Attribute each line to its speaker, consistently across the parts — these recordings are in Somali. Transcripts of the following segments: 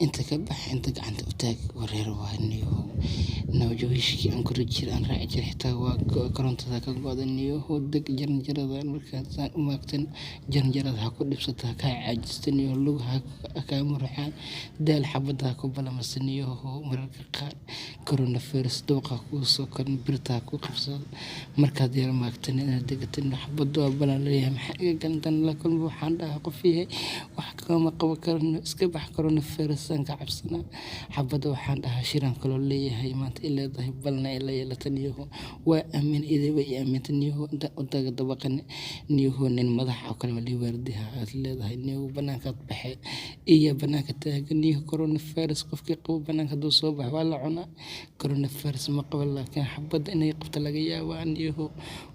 Speaker 1: inta ka bax inta gacanta u taag wareer waa niyo nawjawishkii aan ku rijir aan raaci jiray xitaa waa korontada ka go'da niyo deg jarjarada markaasaan u maagtan jarjarada ha ku dhibsata ka caajistan iyo lugaha ka murxaan daal xabada ku balamasan iyo mararka qaar coronavirus dooqa ku soo korin birta ku qabsado markaad yar maagtan inaad degatan xabado balan leeyahay maxaa iga gantan la kulmo waxaan dhahaa qof yahay wax kama qaban karno iska bax coronavirus aan ka cabsanaa xabada waxaan dhahaa shiraan kaloo leeyahay maanta ilaa dahay balna ilaa yeelatan iyo waa aamin idaba iyo aamintan iyo inta u taga dabaqan niyo nin madax oo kale wali waardiha aad leedahay niyo banaanka baxay iyo banaanka taagan niyo coronavirus qofkii qabo banaanka duu soo bax waa la cunaa coronavirus ma qabo laakiin xabada inay qabta laga yaabaa niyo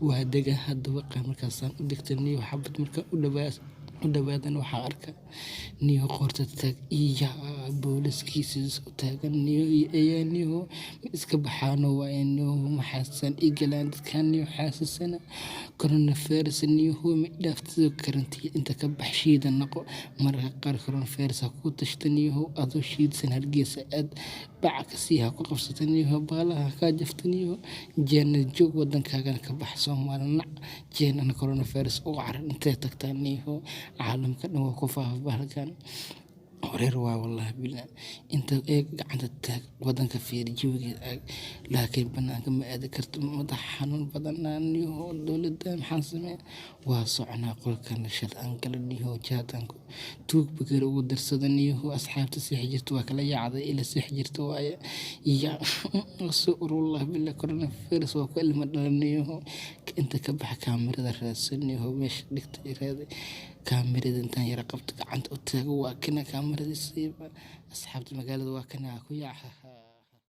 Speaker 1: waa degaha dabaqa markaasaan u dhigtay niyo xabad marka u dhawaadan waxaa arka niyo qoorta taag iyo booliskiisa u taagan niyo ayaa niyo iska baxaano waa niyo maxaasan igalaan dadkan niyo xaasasana coronavirus niyo ma dhaafto karantii inta ka baxshiida naqo marka qaar coronavirus ku tashtan niyo adoo shiidsan hargeysa aad bac ka sii ha ku qabsatan niyo baalaha ka jaftan niyo jeena joog wadankaaga ka bax Soomaaliya jeena coronavirus oo carar intee tagtaan niyo caalamka dhan waa ku faafay bahalkan wareer waa wallahi bilaa inta eeg gacanta taag wadanka fiir jawigeed aag laakiin banaanka ma aadi karto madax xanuun badan iyo dowladda maxaan sameeyaa waa soconaa qolkan shal aan kala dhiho jaatanku tuug bagar ugu darsadan iyo asxaabta si xijirto waa kala yaacday ila si xijirto waaye iyo rasuulullah bilaa coronavirus waa ku ilma dhalanayo inta ka bax kaamirada raadsan iyo meesha dhigtay raadi kaamirada intaan yara qabto gacanta u taago waa kana kaamirada siiba asxaabta magaalada waa kana ku yaaca